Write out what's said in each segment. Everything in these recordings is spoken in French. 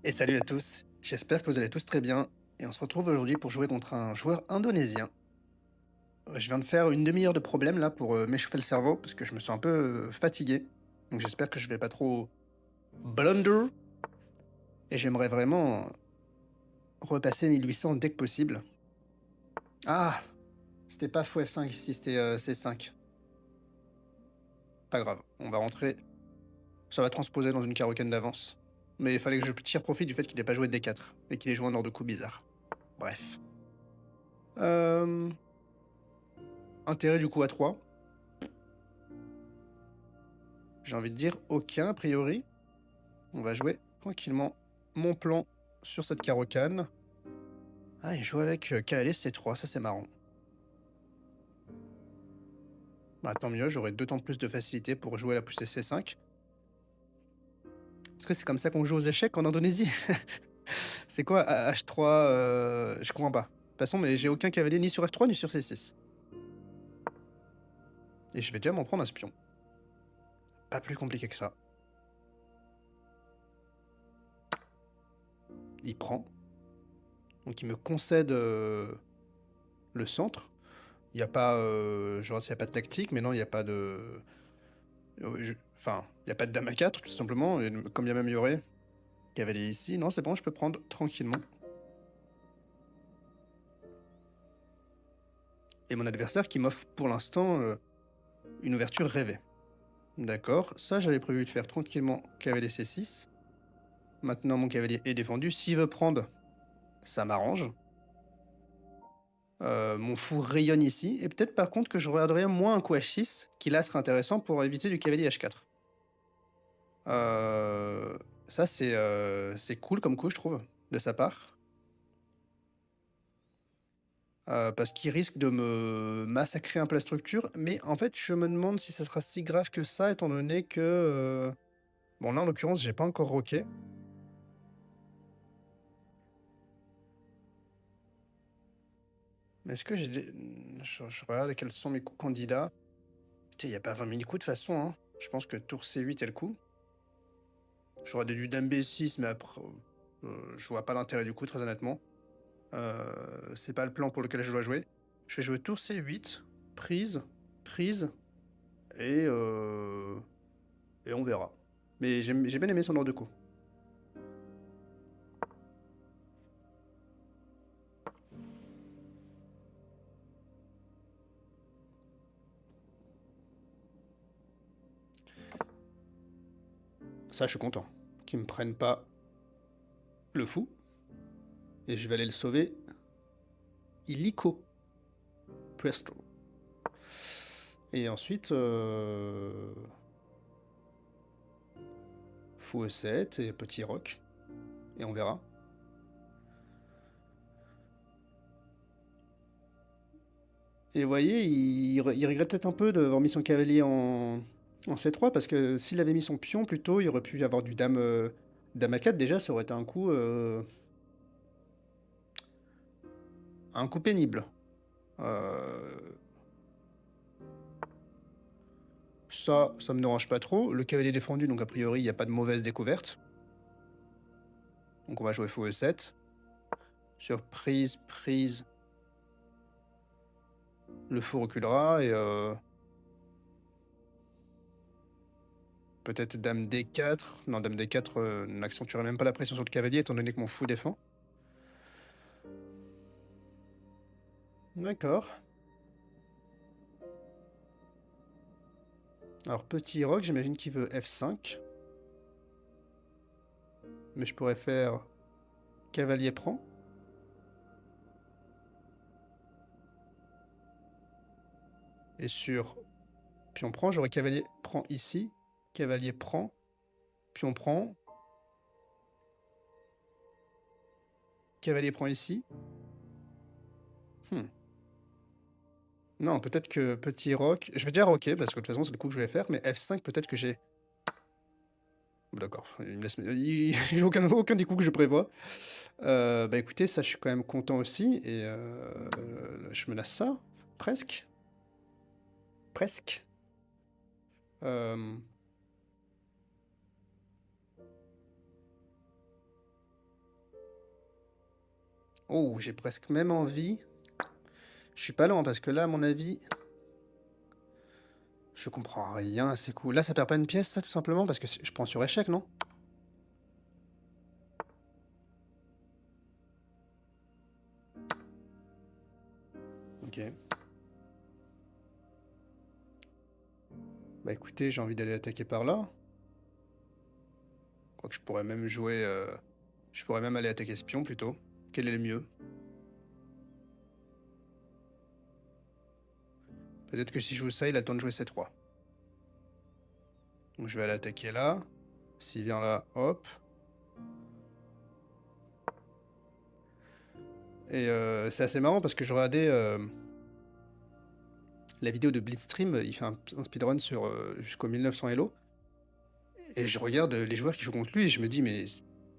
Et salut à tous, j'espère que vous allez tous très bien. Et on se retrouve aujourd'hui pour jouer contre un joueur indonésien. Je viens de faire une demi-heure de problème là pour m'échauffer le cerveau parce que je me sens un peu fatigué. Donc j'espère que je vais pas trop blunder. Et j'aimerais vraiment repasser 1800 dès que possible. Ah, c'était pas fou F5 ici, c'était C5. Pas grave, on va rentrer. Ça va transposer dans une carocane d'avance. Mais il fallait que je tire profit du fait qu'il n'ait pas joué de D4 et qu'il ait joué un ordre de coup bizarre. Bref. Euh, Intérêt du coup à 3. J'ai envie de dire aucun a priori. On va jouer tranquillement mon plan sur cette carocane. Ah, il joue avec cavalier C3, ça c'est marrant. Bah tant mieux, j'aurai 2 temps de plus de facilité pour jouer la poussée C5. Est-ce que c'est comme ça qu'on joue aux échecs en Indonésie? C'est quoi H3 Je comprends pas. De toute façon, mais j'ai aucun cavalier ni sur F3 ni sur C6. Et je vais déjà m'en prendre un spion. Pas plus compliqué que ça. Il prend. Donc il me concède le centre. Il n'y a pas, genre, il y a pas de tactique, mais non, il n'y a pas de. Enfin, il n'y a pas de dame à 4, tout simplement. Et comme bien même il y aurait cavalier ici. Non, c'est bon, je peux prendre tranquillement. Et mon adversaire qui m'offre pour l'instant une ouverture rêvée. D'accord, ça j'avais prévu de faire tranquillement cavalier C6. Maintenant mon cavalier est défendu. S'il veut prendre, ça m'arrange. Mon fou rayonne ici. Et peut-être par contre que je regarderai moins un coup H6, qui là serait intéressant pour éviter du cavalier H4. Ça c'est cool comme coup je trouve, de sa part. Parce qu'il risque de me massacrer un peu la structure, mais en fait, je me demande si ça sera si grave que ça, étant donné que, bon là, en l'occurrence, j'ai pas encore roqué. Mais est-ce que j'ai des je regarde quels sont mes coups candidats. Putain, il y a pas 20 000 coups de toute façon, hein. Je pense que tour C8 est le coup. J'aurais du dame B6, mais après, je vois pas l'intérêt du coup, très honnêtement. C'est pas le plan pour lequel je dois jouer. Je vais jouer tour C8, prise, prise, et heu et on verra. Mais j'ai bien aimé son ordre de coup. Ça, je suis content. Qu'ils me prennent pas le fou. Et je vais aller le sauver illico. Presto. Et ensuite, fou E7 et petit roc. Et on verra. Et vous voyez, il regrette peut-être un peu d'avoir mis son cavalier en C3, parce que s'il avait mis son pion plus tôt, il aurait pu y avoir du dame, dame A4. Déjà, ça aurait été un coup pénible. Euh, ça me dérange pas trop. Le cavalier défendu, donc a priori, il n'y a pas de mauvaise découverte. Donc on va jouer fou E7. Surprise, prise. Le fou reculera et peut-être dame D4. Non, dame D4 n'accentuerait même pas la pression sur le cavalier étant donné que mon fou défend. D'accord. Alors petit roc, j'imagine qu'il veut F5. Mais je pourrais faire cavalier prend. Et sur pion prend, j'aurais cavalier prend ici. Cavalier prend. Pion prend. Cavalier prend ici. Hmm. Non, peut-être que petit roc. Je vais déjà roquer parce que de toute façon c'est le coup que je vais faire. Mais F5, peut-être que j'ai. D'accord, il me laisse. Il aucun des coups que je prévois. Bah écoutez, ça je suis quand même content aussi. Et je menace ça. Presque. Presque. Euh, Oh, j'ai presque même envie. Je suis pas loin parce que là, à mon avis, je comprends rien à ces coups. Là, ça perd pas une pièce, ça, tout simplement, parce que je prends sur échec, non? Ok. Bah écoutez, j'ai envie d'aller attaquer par là. Quoique je pourrais même jouer. Je pourrais même aller attaquer espion plutôt. Quel est le mieux? Peut-être que si je joue ça, il a le temps de jouer C3. Donc je vais aller attaquer là. S'il vient là, hop. Et c'est assez marrant parce que je regardais la vidéo de Blitzstream, il fait un speedrun sur jusqu'au 1900 Elo. Et je regarde les joueurs qui jouent contre lui et je me dis, mais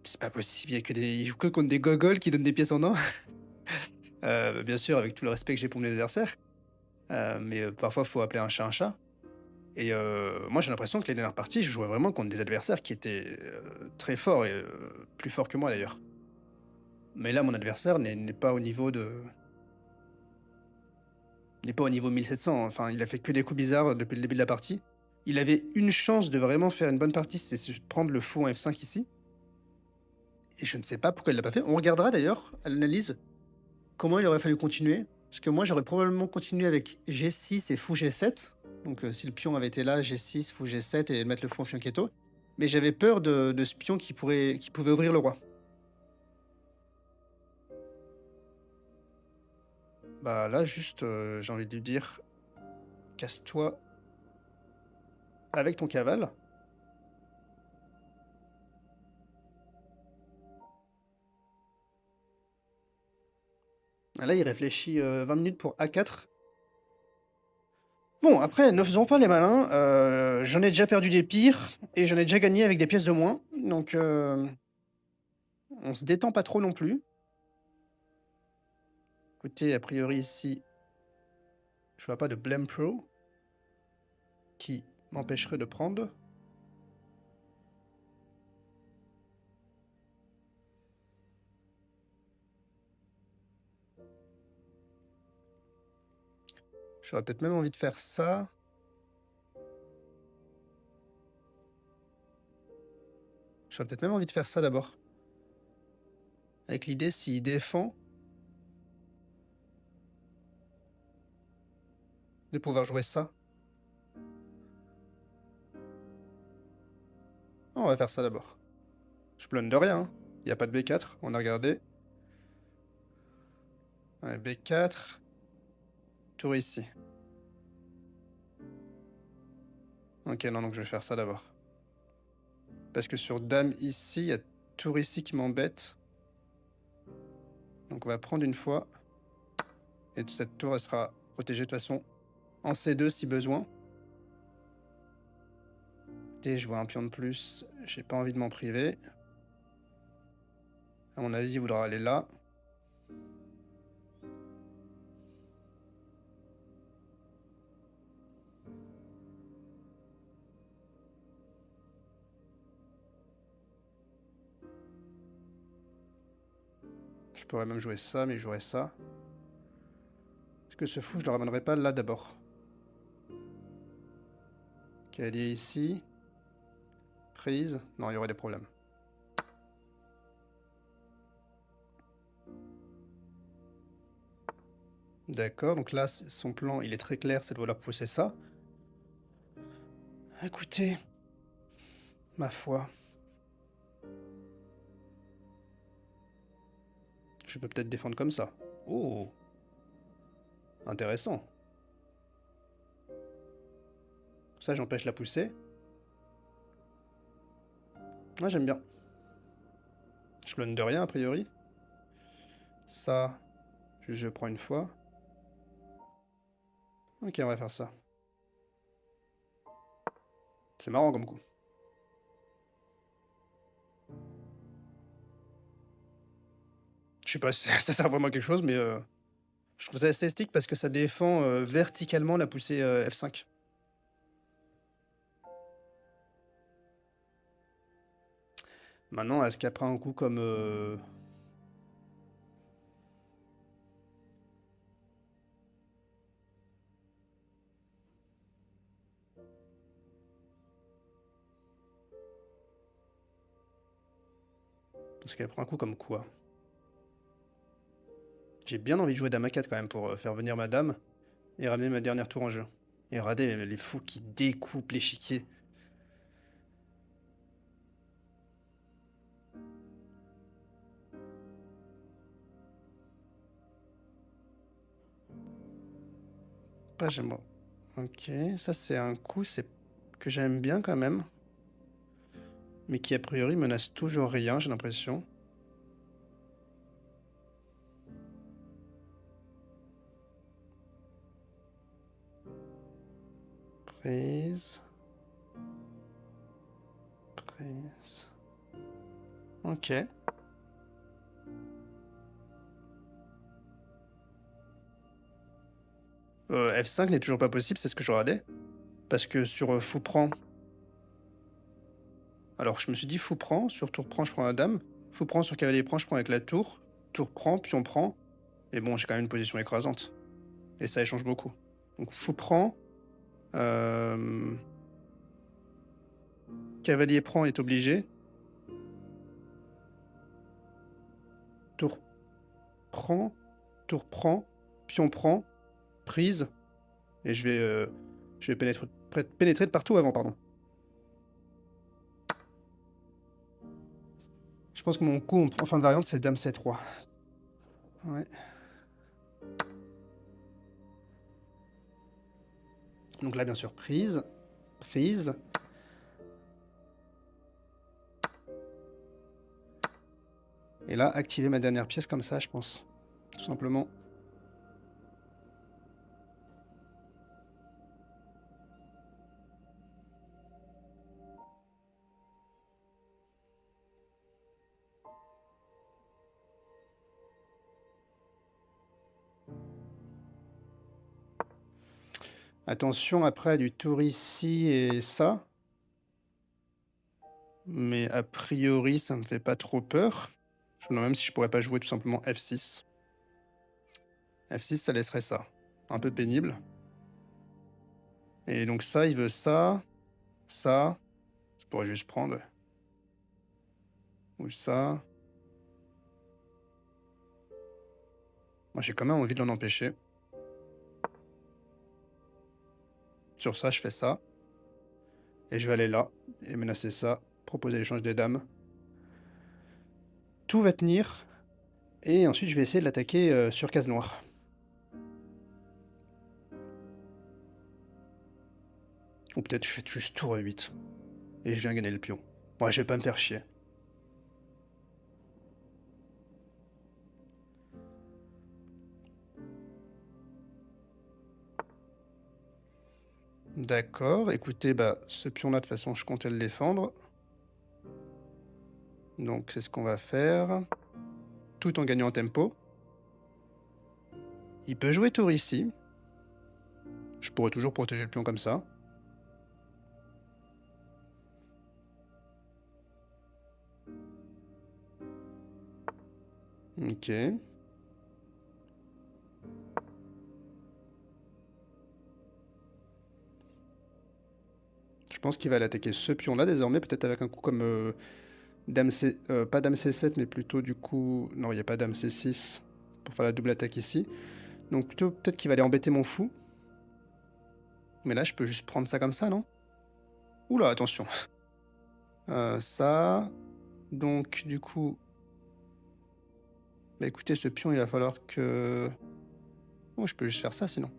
c'est pas possible, il joue que contre des gogoles qui donnent des pièces en or. Bien sûr, avec tout le respect que j'ai pour mes adversaires. Mais parfois, il faut appeler un chat un chat. Et moi, j'ai l'impression que les dernières parties, je jouais vraiment contre des adversaires qui étaient très forts et plus forts que moi d'ailleurs. Mais là, mon adversaire n'est pas au niveau de. N'est pas au niveau 1700. Enfin, il a fait que des coups bizarres depuis le début de la partie. Il avait une chance de vraiment faire une bonne partie, c'est de prendre le fou en F5 ici. Et je ne sais pas pourquoi il l'a pas fait. On regardera d'ailleurs à l'analyse comment il aurait fallu continuer. Parce que moi, j'aurais probablement continué avec G6 et fou G7. Donc, si le pion avait été là, G6, fou G7 et mettre le fou en fianchetto. Mais j'avais peur de ce pion qui pouvait ouvrir le roi. Bah là, juste, j'ai envie de lui dire, casse-toi avec ton cavale. Là, il réfléchit 20 minutes pour A4. Bon, après, ne faisons pas les malins. J'en ai déjà perdu des pires et j'en ai déjà gagné avec des pièces de moins. Donc, on se détend pas trop non plus. Écoutez, a priori ici, je vois pas de Blame Pro qui m'empêcherait de prendre. J'aurais peut-être même envie de faire ça. J'aurais peut-être même envie de faire ça d'abord. Avec l'idée, s'il défend, de pouvoir jouer ça. On va faire ça d'abord. Je plonne de rien. Il n'y a pas de B4, on a regardé. Ouais, B4. Tour ici. Ok, non, donc je vais faire ça d'abord. Parce que sur Dame ici, il y a tour ici qui m'embête. Donc on va prendre une fois. Et cette tour, elle sera protégée de toute façon en C2 si besoin. Et je vois un pion de plus. J'ai pas envie de m'en priver. À mon avis, il voudra aller là. Je pourrais même jouer ça, mais je jouerais ça. Est-ce que ce fou, je le ramènerai pas là d'abord? Cavalier ici. Prise. Non, il y aurait des problèmes. D'accord, donc là, son plan, il est très clair, c'est de vouloir pousser ça. Écoutez, ma foi. Je peux peut-être défendre comme ça. Oh, intéressant. Ça, j'empêche la poussée. Moi, j'aime bien. Je clone de rien, a priori. Ça, je prends une fois. Ok, on va faire ça. C'est marrant comme coup. Je sais pas si ça sert vraiment à quelque chose, mais je trouve ça assez esthétique parce que ça défend verticalement la poussée F5. Maintenant, est-ce qu'après un coup comme... Parce qu'elle prend un coup comme quoi? J'ai bien envie de jouer dame à 4 quand même pour faire venir ma dame et ramener ma dernière tour en jeu. Et regardez les fous qui découpent l'échiquier. Pas j'aime. Ok, ça c'est un coup que j'aime bien quand même. Mais qui a priori menace toujours rien, j'ai l'impression. Prise. Prise. Ok. F5 n'est toujours pas possible, c'est ce que je regardais. Parce que sur fou prend. Alors je me suis dit fou prend, sur tour prend, je prends la dame. Fou prend sur cavalier prend, je prends avec la tour. Tour prend, pion prend. Et bon, j'ai quand même une position écrasante. Et ça échange beaucoup. Donc fou prend. Cavalier prend est obligé. Tour prend. Tour prend. Pion prend. Prise. Et je vais pénétrer de partout avant, pardon. Je pense que mon coup en fin de variante, c'est dame C3. Ouais. Donc là, bien sûr, prise. Prise. Et là, activer ma dernière pièce comme ça, je pense. Tout simplement. Attention, après, du tour ici et ça. Mais a priori, ça me fait pas trop peur. Je me demande même si je pourrais pas jouer tout simplement F6. F6, ça laisserait ça. Un peu pénible. Et donc ça, il veut ça. Ça. Je pourrais juste prendre. Ou ça. Moi, j'ai quand même envie de l'en empêcher. Sur ça, je fais ça. Et je vais aller là et menacer ça. Proposer l'échange des dames. Tout va tenir. Et ensuite, je vais essayer de l'attaquer sur case noire. Ou peut-être je fais juste tour 8. Et je viens gagner le pion. Ouais, je vais pas me faire chier. D'accord, écoutez, bah, ce pion-là, de toute façon, je comptais le défendre. Donc, c'est ce qu'on va faire. Tout en gagnant en tempo. Il peut jouer tour ici. Je pourrais toujours protéger le pion comme ça. Ok. Je pense qu'il va l'attaquer ce pion-là désormais, peut-être avec un coup comme dame C... pas dame C7, mais plutôt du coup... Non, il n'y a pas dame C6 pour faire la double attaque ici. Donc plutôt peut-être qu'il va aller embêter mon fou. Mais là, je peux juste prendre ça comme ça, non? Oula, attention. Ça... Donc, du coup... Bah écoutez, ce pion, il va falloir que... Oh, je peux juste faire ça, sinon.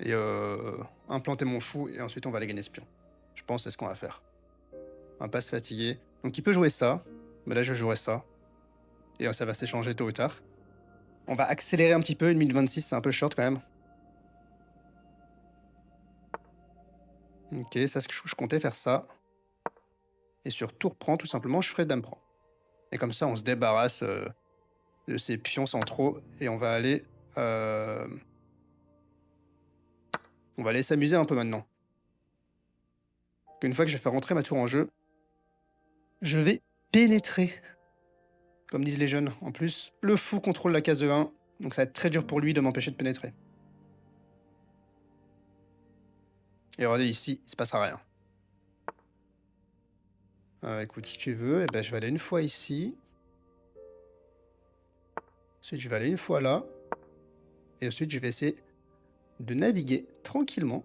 Et implanter mon fou, et ensuite on va aller gagner ce pion. Je pense que c'est ce qu'on va faire. On va pas se fatiguer. Donc il peut jouer ça, mais là je jouerai ça. Et ça va s'échanger tôt ou tard. On va accélérer un petit peu, 1 minute 26, c'est un peu short quand même. Ok, ça je comptais faire ça. Et sur tour prend, tout simplement, je ferai dame prend. Et comme ça, on se débarrasse de ces pions centraux, et on va aller... On va aller s'amuser un peu maintenant. Une fois que je vais faire rentrer ma tour en jeu, je vais pénétrer. Comme disent les jeunes. En plus, le fou contrôle la case E1, donc ça va être très dur pour lui de m'empêcher de pénétrer. Et regardez ici, il se passera rien. Écoute, si tu veux, eh ben, je vais aller une fois ici. Ensuite, je vais aller une fois là. Et ensuite, je vais essayer de naviguer tranquillement.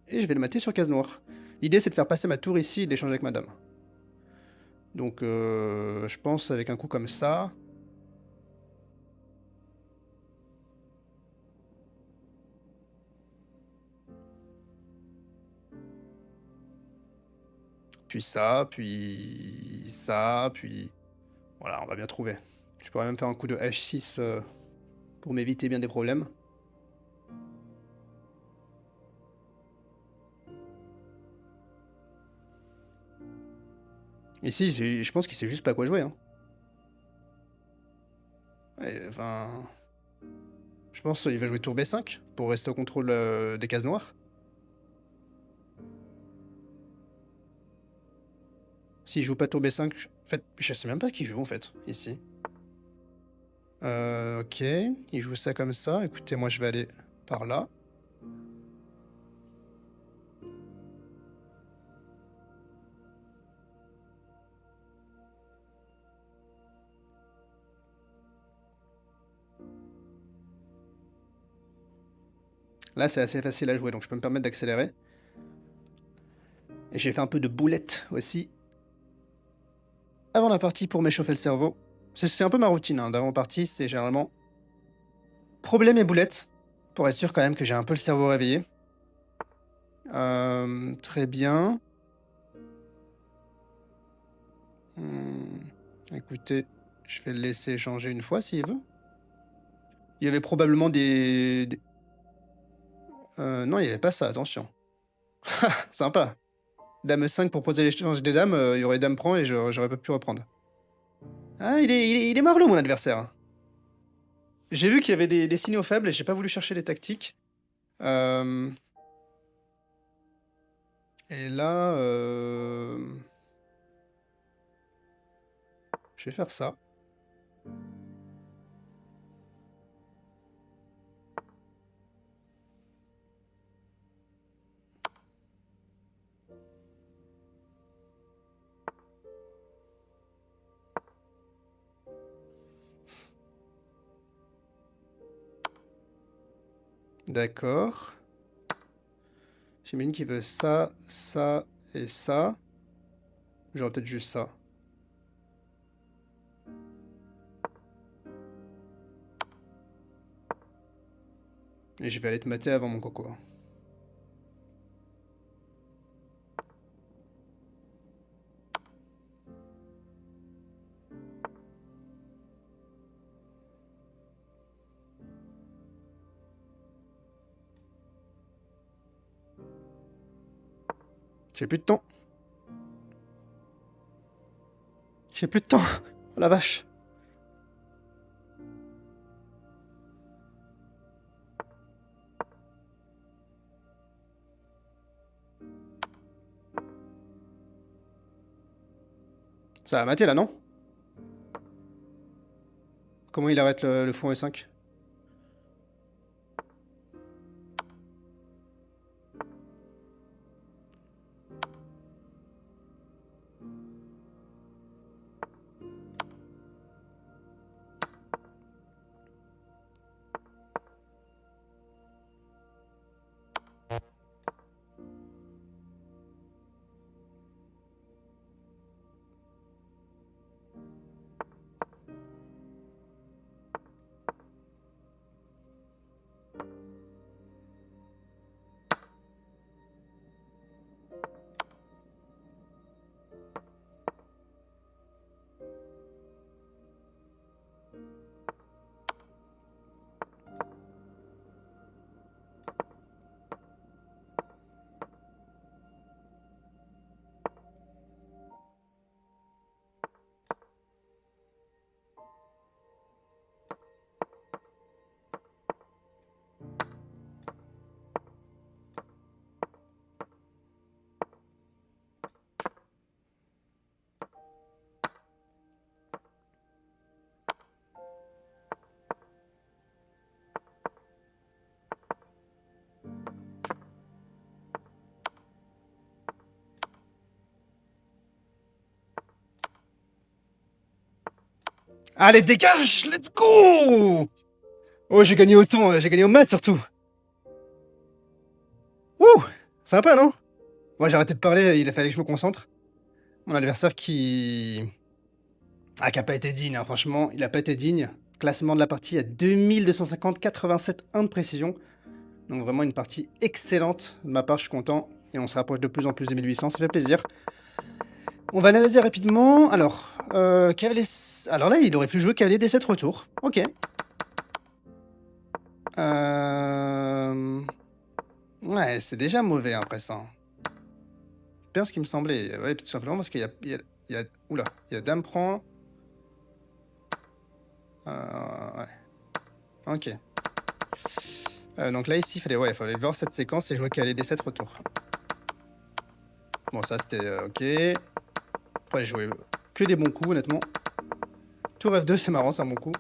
Et je vais le mater sur case noire. L'idée, c'est de faire passer ma tour ici et d'échanger avec madame. Donc, je pense avec un coup comme ça. Puis ça, puis ça, puis... Voilà, on va bien trouver. Je pourrais même faire un coup de H6 pour m'éviter bien des problèmes. Ici, je pense qu'il sait juste pas à quoi jouer. Hein. Ouais, enfin... Je pense qu'il va jouer tour B5 pour rester au contrôle des cases noires. S'il joue pas tour B5, en fait, je sais même pas ce qu'il joue en fait, ici. Ok, il joue ça comme ça. Écoutez, moi je vais aller par là. Là, c'est assez facile à jouer, donc je peux me permettre d'accélérer. Et j'ai fait un peu de boulette aussi. Avant la partie pour m'échauffer le cerveau. C'est un peu ma routine hein, d'avant-partie, c'est généralement problème et boulette. Pour être sûr quand même que j'ai un peu le cerveau réveillé. Très bien. Écoutez, je vais le laisser échanger une fois s'il veut. Il y avait probablement non, il n'y avait pas ça, attention. Sympa. Dame 5 pour poser l'échange des dames, il y aurait dame prend et j'aurais pas pu reprendre. Ah, il est marlot, mon adversaire. J'ai vu qu'il y avait des signaux faibles et j'ai pas voulu chercher les tactiques. Euh, Et là, je vais faire ça. D'accord. J'imagine qu'il veut ça, ça et ça. J'aurais peut-être juste ça. Et je vais aller te mater avant mon coco. J'ai plus de temps. J'ai plus de temps. Oh la vache. Ça va mater là, non? Comment il arrête le fond E5? Allez, dégage! Let's go! Oh, j'ai gagné autant, j'ai gagné au maths surtout. Wouh! Sympa, non? Moi, j'ai arrêté de parler, il a fallu que je me concentre. Mon adversaire qui a pas été digne, hein, franchement, il a pas été digne. Classement de la partie à 2250, 87, 1 de précision. Donc vraiment une partie excellente de ma part, je suis content. Et on se rapproche de plus en plus des 1800, ça fait plaisir. On va analyser rapidement. Alors, alors là, il aurait pu jouer cavalier D7 retour. Ok. Ouais, c'est déjà mauvais après ça. Bien ce qui me semblait. Ouais, tout simplement parce qu'il y a... Oula, il y a dame prend. Ouais. Ok. Donc là, ici, il fallait voir cette séquence et jouer cavalier D7 retour. Bon, ça, c'était ok. Après, j'ai joué que des bons coups, honnêtement. Tour F2, c'est marrant, c'est un bon coup.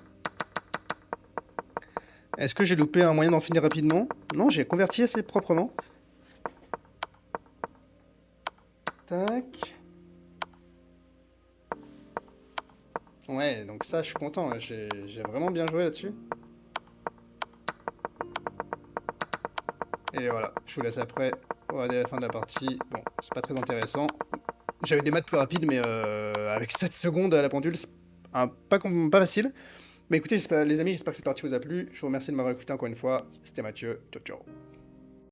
Est-ce que j'ai loupé un moyen d'en finir rapidement? Non, j'ai converti assez proprement. Tac. Ouais, donc ça, je suis content. J'ai vraiment bien joué là-dessus. Et voilà, je vous laisse après. On va regarder la fin de la partie. Bon, c'est pas très intéressant. J'avais des maths plus rapides, mais avec 7 secondes à la pendule, c'est pas facile. Mais écoutez, les amis, j'espère que cette partie vous a plu. Je vous remercie de m'avoir écouté encore une fois. C'était Mathieu. Ciao, ciao.